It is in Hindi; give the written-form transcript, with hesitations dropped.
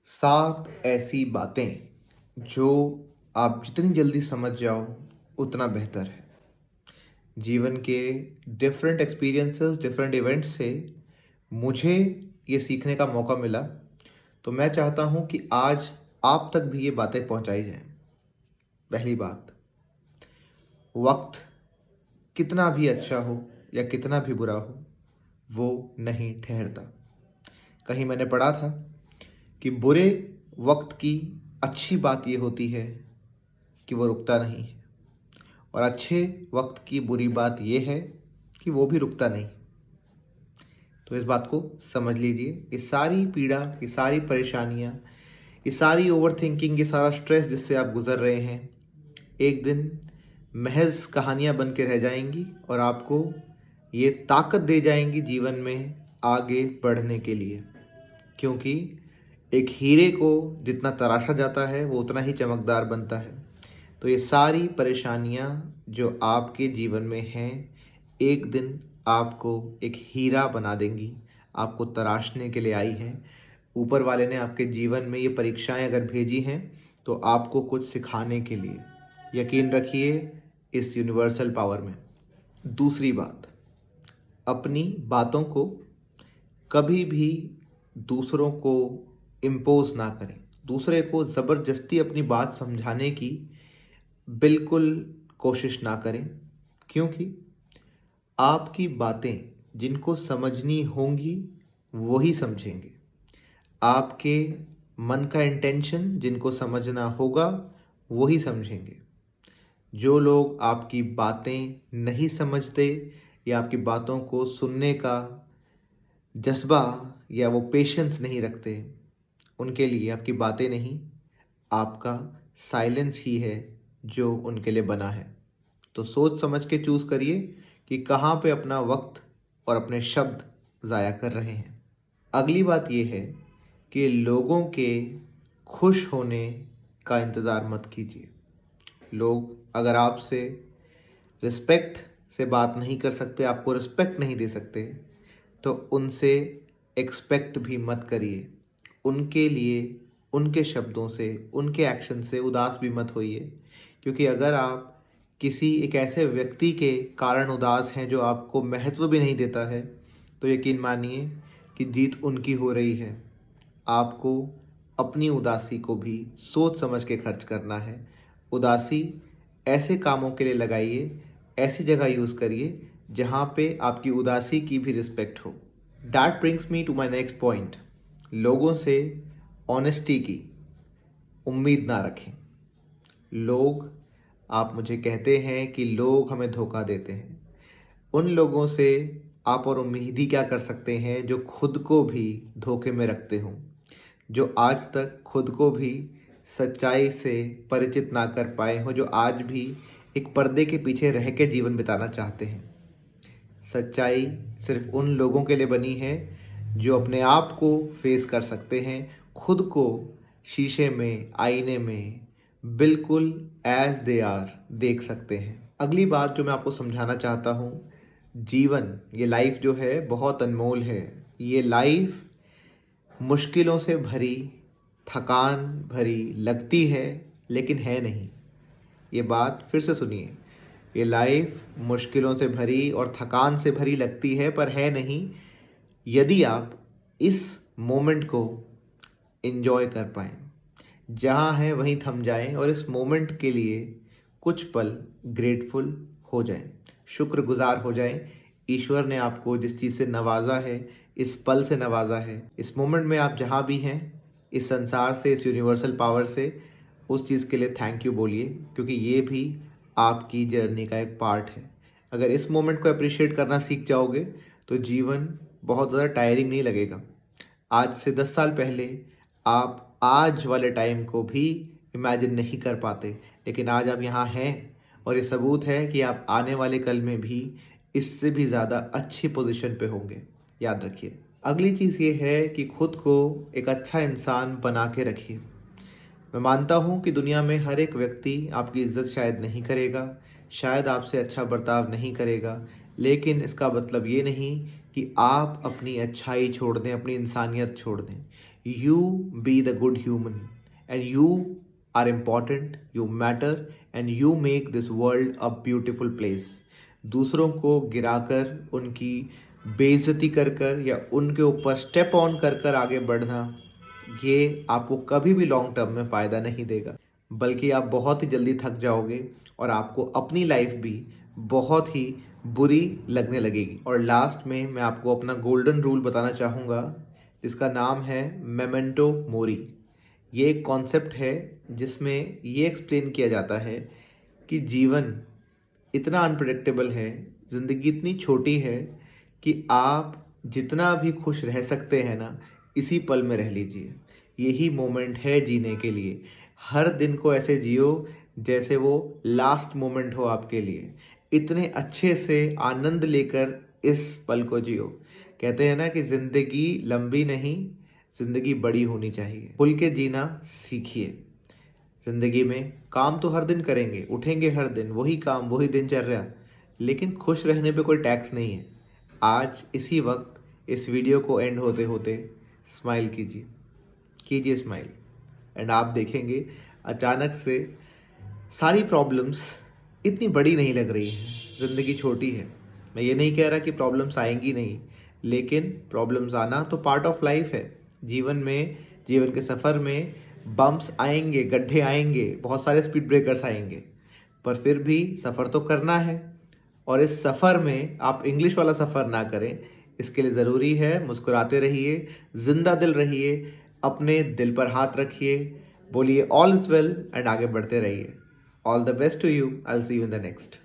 सात ऐसी बातें जो आप जितनी जल्दी समझ जाओ उतना बेहतर है। जीवन के डिफरेंट एक्सपीरियंसेस, डिफरेंट इवेंट्स से मुझे ये सीखने का मौका मिला। तो मैं चाहता हूँ कि आज आप तक भी ये बातें पहुँचाई जाएँ। पहली बात, वक्त कितना भी अच्छा हो या कितना भी बुरा हो, वो नहीं ठहरता। कहीं मैंने पढ़ा था कि बुरे वक्त की अच्छी बात ये होती है कि वो रुकता नहीं है, और अच्छे वक्त की बुरी बात ये है कि वो भी रुकता नहीं। तो इस बात को समझ लीजिए। ये सारी पीड़ा, ये सारी परेशानियाँ, ये सारी ओवर थिंकिंग, ये सारा स्ट्रेस जिससे आप गुजर रहे हैं, एक दिन महज कहानियाँ बन के रह जाएंगी और आपको ये ताकत दे जाएंगी जीवन में आगे बढ़ने के लिए। क्योंकि एक हीरे को जितना तराशा जाता है वो उतना ही चमकदार बनता है। तो ये सारी परेशानियाँ जो आपके जीवन में हैं, एक दिन आपको एक हीरा बना देंगी, आपको तराशने के लिए आई हैं। ऊपर वाले ने आपके जीवन में ये परीक्षाएं अगर भेजी हैं तो आपको कुछ सिखाने के लिए। यकीन रखिए इस यूनिवर्सल पावर में। दूसरी बात, अपनी बातों को कभी भी दूसरों को इम्पोज ना करें। दूसरे को ज़बरदस्ती अपनी बात समझाने की बिल्कुल कोशिश ना करें, क्योंकि आपकी बातें जिनको समझनी होंगी वही समझेंगे। आपके मन का इंटेंशन जिनको समझना होगा वही समझेंगे। जो लोग आपकी बातें नहीं समझते या आपकी बातों को सुनने का जज्बा या वो पेशेंस नहीं रखते, उनके लिए आपकी बातें नहीं, आपका साइलेंस ही है जो उनके लिए बना है। तो सोच समझ के चूज़ करिए कि कहाँ पे अपना वक्त और अपने शब्द ज़ाया कर रहे हैं। अगली बात ये है कि लोगों के खुश होने का इंतज़ार मत कीजिए। लोग अगर आपसे रिस्पेक्ट से बात नहीं कर सकते, आपको रिस्पेक्ट नहीं दे सकते, तो उनसे एक्सपेक्ट भी मत करिए। उनके लिए, उनके शब्दों से, उनके एक्शन से उदास भी मत होइए। क्योंकि अगर आप किसी एक ऐसे व्यक्ति के कारण उदास हैं जो आपको महत्व भी नहीं देता है, तो यकीन मानिए कि जीत उनकी हो रही है। आपको अपनी उदासी को भी सोच समझ के खर्च करना है। उदासी ऐसे कामों के लिए लगाइए, ऐसी जगह यूज़ करिए जहाँ पे आपकी उदासी की भी रिस्पेक्ट हो। That brings me to my next point. लोगों से ऑनेस्टी की उम्मीद ना रखें। लोग, आप मुझे कहते हैं कि लोग हमें धोखा देते हैं। उन लोगों से आप और उम्मीद ही क्या कर सकते हैं जो खुद को भी धोखे में रखते हों, जो आज तक खुद को भी सच्चाई से परिचित ना कर पाए हों, जो आज भी एक पर्दे के पीछे रह के जीवन बिताना चाहते हैं। सच्चाई सिर्फ उन लोगों के लिए बनी है जो अपने आप को फेस कर सकते हैं, खुद को शीशे में, आईने में बिल्कुल एज दे आर देख सकते हैं। अगली बात जो मैं आपको समझाना चाहता हूँ, जीवन, ये लाइफ जो है बहुत अनमोल है। ये लाइफ मुश्किलों से भरी, थकान भरी लगती है, लेकिन है नहीं। ये बात फिर से सुनिए। ये लाइफ मुश्किलों से भरी और थकान से भरी लगती है, पर है नहीं, यदि आप इस मोमेंट को एंजॉय कर पाएँ। जहाँ हैं वहीं थम जाएं और इस मोमेंट के लिए कुछ पल ग्रेटफुल हो जाएं, शुक्रगुजार हो जाएं। ईश्वर ने आपको जिस चीज़ से नवाजा है, इस पल से नवाजा है, इस मोमेंट में आप जहाँ भी हैं, इस संसार से, इस यूनिवर्सल पावर से, उस चीज़ के लिए थैंक यू बोलिए, क्योंकि ये भी आपकी जर्नी का एक पार्ट है। अगर इस मोमेंट को अप्रिशिएट करना सीख जाओगे तो जीवन बहुत ज़्यादा टायरिंग नहीं लगेगा। आज से 10 साल पहले आप आज वाले टाइम को भी इमेजिन नहीं कर पाते, लेकिन आज आप यहाँ हैं और ये सबूत है कि आप आने वाले कल में भी इससे भी ज़्यादा अच्छी पोजीशन पे होंगे। याद रखिए। अगली चीज़ ये है कि खुद को एक अच्छा इंसान बना के रखिए। मैं मानता हूँ कि दुनिया में हर एक व्यक्ति आपकी इज्जत शायद नहीं करेगा, शायद आपसे अच्छा बर्ताव नहीं करेगा, लेकिन इसका मतलब ये नहीं कि आप अपनी अच्छाई छोड़ दें, अपनी इंसानियत छोड़ दें। You be the good human, and you are important, you matter, and you make this world a beautiful place. दूसरों को गिराकर, उनकी बेइज्जती कर कर या उनके ऊपर स्टेप ऑन कर कर आगे बढ़ना, ये आपको कभी भी लॉन्ग टर्म में फ़ायदा नहीं देगा, बल्कि आप बहुत ही जल्दी थक जाओगे और आपको अपनी लाइफ भी बहुत ही बुरी लगने लगेगी। और लास्ट में मैं आपको अपना गोल्डन रूल बताना चाहूँगा, जिसका नाम है मेमेंटो मोरी। ये एक कॉन्सेप्ट है जिसमें ये एक्सप्लेन किया जाता है कि जीवन इतना अनप्रेडिक्टेबल है, ज़िंदगी इतनी छोटी है कि आप जितना भी खुश रह सकते हैं ना, इसी पल में रह लीजिए। यही मोमेंट है जीने के लिए। हर दिन को ऐसे जियो जैसे वो लास्ट मोमेंट हो आपके लिए। इतने अच्छे से आनंद लेकर इस पल को जियो। कहते हैं ना कि ज़िंदगी लंबी नहीं, ज़िंदगी बड़ी होनी चाहिए। खुल के जीना सीखिए। ज़िंदगी में काम तो हर दिन करेंगे, उठेंगे हर दिन, वही काम, वही दिनचर्या, लेकिन खुश रहने पे कोई टैक्स नहीं है। आज इसी वक्त इस वीडियो को एंड होते होते स्माइल कीजिए स्माइल, एंड आप देखेंगे अचानक से सारी प्रॉब्लम्स इतनी बड़ी नहीं लग रही हैं। ज़िंदगी छोटी है। मैं ये नहीं कह रहा कि प्रॉब्लम्स आएंगी नहीं, लेकिन प्रॉब्लम्स आना तो पार्ट ऑफ लाइफ है। जीवन में, जीवन के सफ़र में बम्प्स आएंगे, गड्ढे आएंगे, बहुत सारे स्पीड ब्रेकर्स आएंगे, पर फिर भी सफ़र तो करना है। और इस सफ़र में आप इंग्लिश वाला सफ़र ना करें। इसके लिए ज़रूरी है मुस्कुराते रहिए, जिंदा दिल रहिए, अपने दिल पर हाथ रखिए, बोलिए ऑल इज़ वेल एंड आगे बढ़ते रहिए। All the best to you. I will see you in the next.